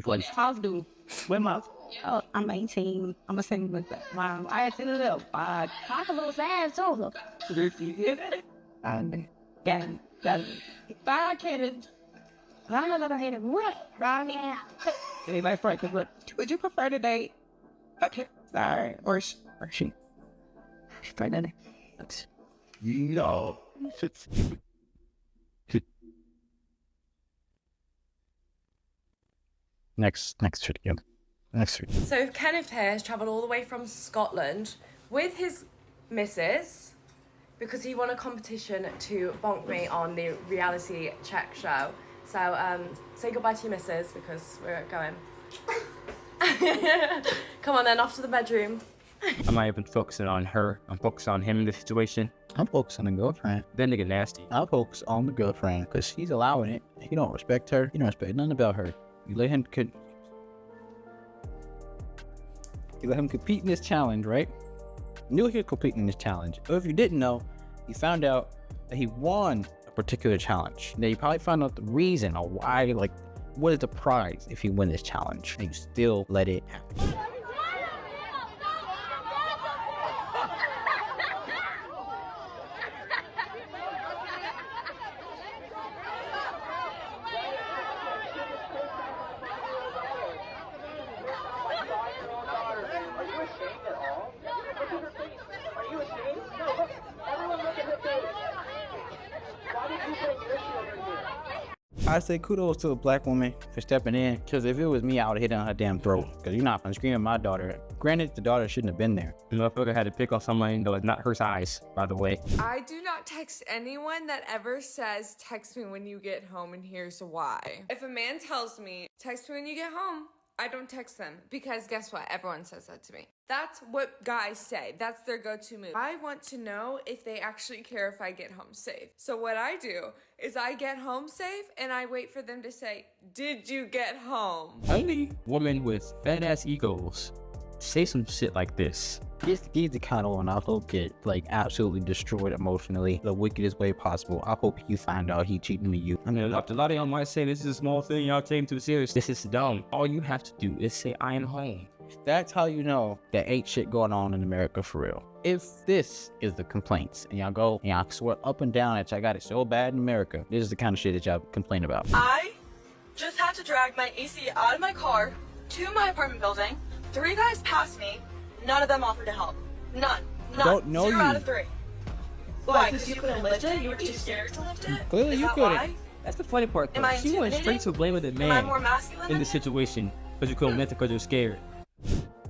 What house do? Where my? Oh, I'm 18. I'm a single with that. Mom, I had to do that. I a little fast over. And again, that I can't. I don't know that I hate it. What? Right now. Anybody friend? Would you prefer to date? Okay. Sorry. Or she? Pregnant. No. Next video. Next video. So Kenneth here has travelled all the way from Scotland with his missus because he won a competition to bonk me on the reality check show. So say goodbye to your missus because we're going. Come on then, off to the bedroom. I'm not even focusing on her. I'm focused on him in this situation. I'm focused on the girlfriend. That nigga nasty. I'll focus on the girlfriend because she's allowing it. You don't respect her. You don't respect nothing about her. You let him compete in this challenge, right? You knew he was competing in this challenge. Or if you didn't know, you found out that he won a particular challenge. Now you probably found out the reason or why, like, what is the prize if you win this challenge? And you still let it happen. I say kudos to a black woman for stepping in, because if it was me, I would have hit on her damn throat, because you're not gonna scream at my daughter. Granted, the daughter shouldn't have been there. The motherfucker had to pick on somebody that was not her size, by the way. I do not text anyone that ever says, text me when you get home and here's why. If a man tells me, text me when you get home, I don't text them because guess what? Everyone says that to me. That's what guys say. That's their go-to move. I want to know if they actually care if I get home safe. So what I do is I get home safe and I wait for them to say, did you get home? Only women with fat ass egos say some shit like this. He's the kind of one I hope get like absolutely destroyed emotionally the wickedest way possible. I hope you find out he cheating with you. I mean, a lot of y'all might say this is a small thing, y'all take him too serious. This is dumb. All you have to do is say I am home. That's how you know there ain't shit going on in America for real. If this is the complaints and y'all go and y'all swear up and down that y'all got it so bad in America, this is the kind of shit that y'all complain about. I just had to drag my AC out of my car to my apartment building. 3 guys passed me. None of them offered to help. None. Don't know 0 you. out of 3. Why? Because you couldn't lift it? You were too scared to lift it? Clearly Is you that couldn't. why? That's the funny part though. Am I She went straight to blaming the Am I man more masculine in than this you? situation because you couldn't lift it because you're scared.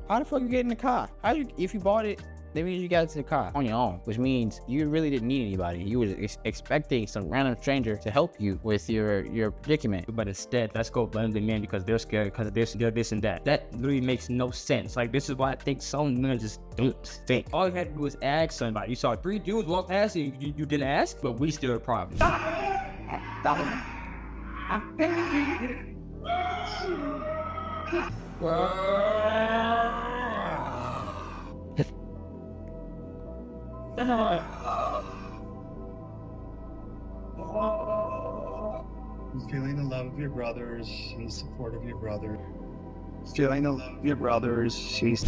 How the fuck you get in the car? If you bought it, that means you got into the car on your own, which means you really didn't need anybody. You were expecting some random stranger to help you with your predicament. But instead, let's go blame the man because they're scared, because they're this and that. That literally makes no sense. Like, this is why I think some men just don't think. All you had to do was ask somebody. You saw 3 dudes walk past you, you didn't ask, but we still a problem. Feeling the love of your brothers and the support of your brother. Feeling the love of your brothers. She's.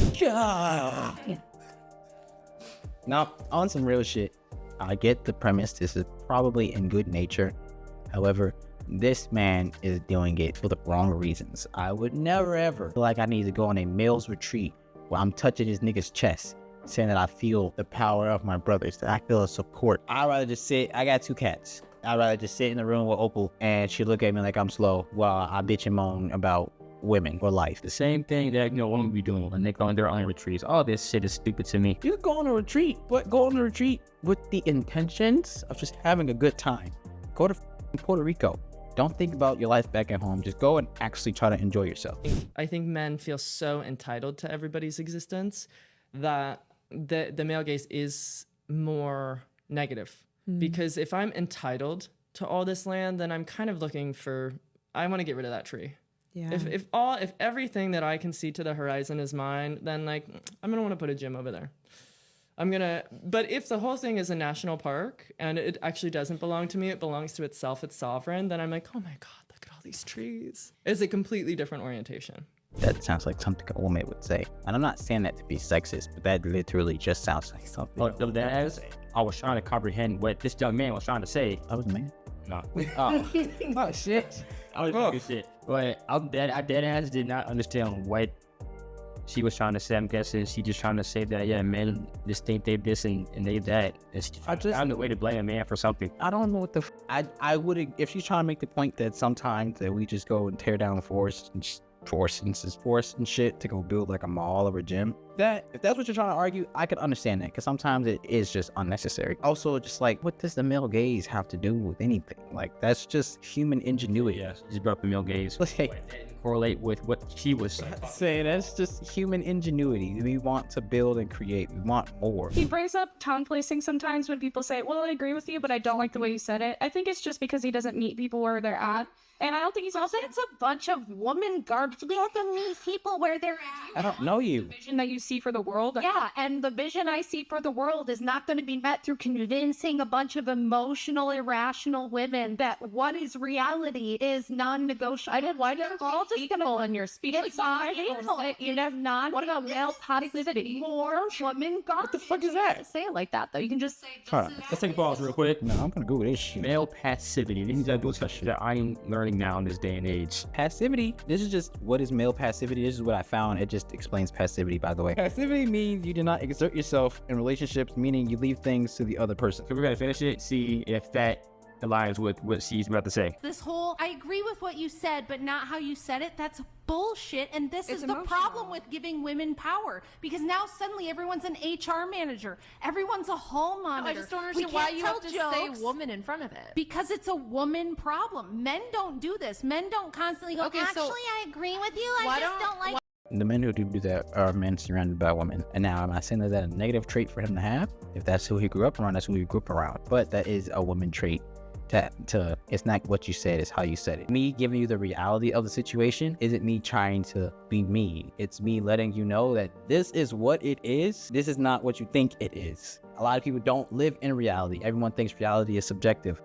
Now, on some real shit, I get the premise. This is probably in good nature. However, this man is doing it for the wrong reasons. I would never ever feel like I need to go on a male's retreat where I'm touching this nigga's chest, saying that I feel the power of my brothers, that I feel a support. I'd rather just sit. I got 2 cats. I'd rather just sit in the room with Opal and she look at me like I'm slow while I bitch and moan about women or life. The same thing that, women be doing when they go on their own retreats. All this shit is stupid to me. You go on a retreat, but go on a retreat with the intentions of just having a good time. Go to Puerto Rico. Don't think about your life back at home. Just go and actually try to enjoy yourself. I think men feel so entitled to everybody's existence that the male gaze is more negative. Because if I'm entitled to all this land, then I'm kind of looking for, I want to get rid of that tree. Yeah. If everything that I can see to the horizon is mine, then like I'm gonna want to put a gym over there. But if the whole thing is a national park and it actually doesn't belong to me, it belongs to itself, it's sovereign, then I'm like, oh my God, look at all these trees. It's a completely different orientation. That sounds like something a woman would say. And I'm not saying that to be sexist, but that literally just sounds like something. But that I was trying to comprehend what this young man was trying to say. I was a man. No. Oh. Oh, shit. I was talking shit. But I dead ass did not understand what she was trying to say. I'm guessing she just trying to say that, yeah, men just think they this and they that. I found a way to blame a man for something. I don't know what the I would, if she's trying to make the point that sometimes that we just go and tear down forests and shit to go build like a mall or a gym. That if that's what you're trying to argue, I could understand that, because sometimes it is just unnecessary. Also, just like, what does the male gaze have to do with anything? Like, that's just human ingenuity. Yeah, she just brought up the male gaze. Correlate with what she was saying. That's just human ingenuity. We want to build and create. We want more. He brings up town placing sometimes when people say, well, I agree with you, but I don't like the way you said it. I think it's just because he doesn't meet people where they're at. And I don't think he's also, it's a bunch of woman garbage. We have to meet people where they're at. I don't know you. The vision that you see for the world. Yeah, and the vision I see for the world is not going to be met through convincing a bunch of emotional, irrational women that what is reality is non-negotiable. I didn't like it all equal in your speech. It's not equal. You have not. What about male positivity? More women garbage. What the fuck is that? Say it like that, though. You can just say Let's take a pause real quick. No, I'm gonna Google this shit. Male passivity. These are those questions that I'm learning now in this day and age. Passivity. This is just, what is male passivity? This is what I found. It just explains passivity, by the way. Passivity means you do not exert yourself in relationships, meaning you leave things to the other person. So we're gonna finish it, see if that aligns with what she's about to say. This whole, I agree with what you said, but not how you said it. That's bullshit. And this is the emotional. problem with giving women power, because now suddenly everyone's an HR manager. Everyone's a hall monitor. I just don't We understand why can't you tell have to jokes say woman in front of it. because it's a woman problem. Men don't do this. Men don't constantly go, Okay, so actually, I agree with you. I why just don't like. The men who do that are men surrounded by women. And now, am I saying that a negative trait for him to have? If that's who he grew up around, that's who he grew up around. But that is a woman trait. It's not what you said, it's how you said it. Me giving you the reality of the situation isn't me trying to be me. It's me letting you know that this is what it is. This is not what you think it is. A lot of people don't live in reality. Everyone thinks reality is subjective.